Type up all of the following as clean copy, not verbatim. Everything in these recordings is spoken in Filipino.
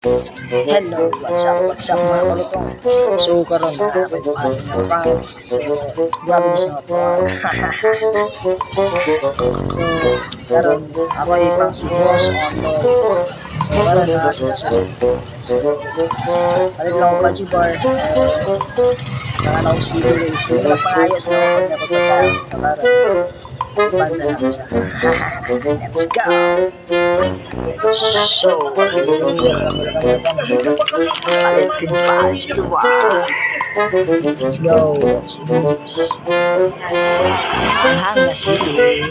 Hello, what's up mga kalutong. So karon na ako'y paano ng prank. So grabe na siya prank. So karon ako'y prank si Boss Online. So karon na sa so palit lang ako punch bar. Nakalaw si Luis. Hindi lang pangayos na ako niya pagkakaroon. So karon pansa na ko siya. Let's go! So, let's go. Hanga sili.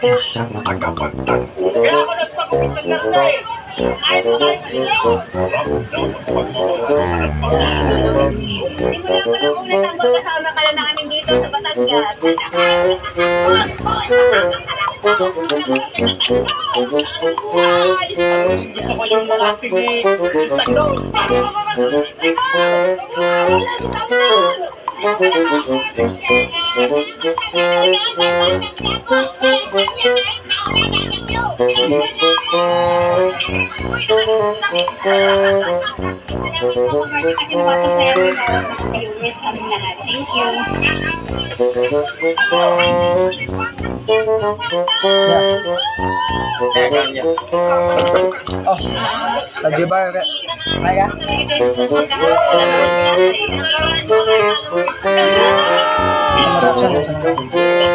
Isang tagapagtanggol. Kaya ako nagpapakita ng tatay. Ay, mga ilaw. Ulit ang magkasama ka na namin dito sa Batangas. Gusto ko yung mga sige. Tanggol. Kasi bato sa'yo viewers kami lahat. Thank you. Oh, pag-bar ka. Maya?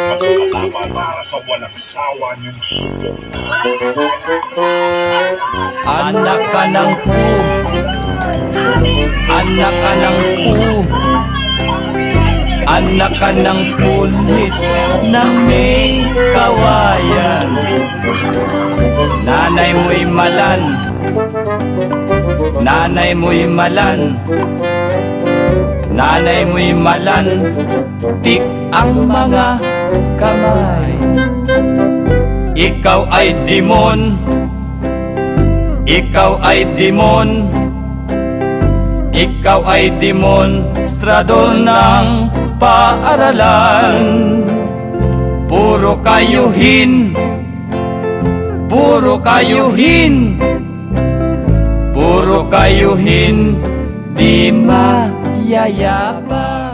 Pasasalamat para sa walang sawa niyong suko. Anak ka ng pu, anak ka ng pu, anak ka ng pulis na may kawayan. Nanay mo'y malan, nanay mo'y malan, nanay mo'y malan, tik ang mga kamay. Ikaw ay demon, ikaw ay demon, ikaw ay demonstrador ng paaralan. Puro kayuhin, puro kayuhin, puro kayuhin, di mayayapan.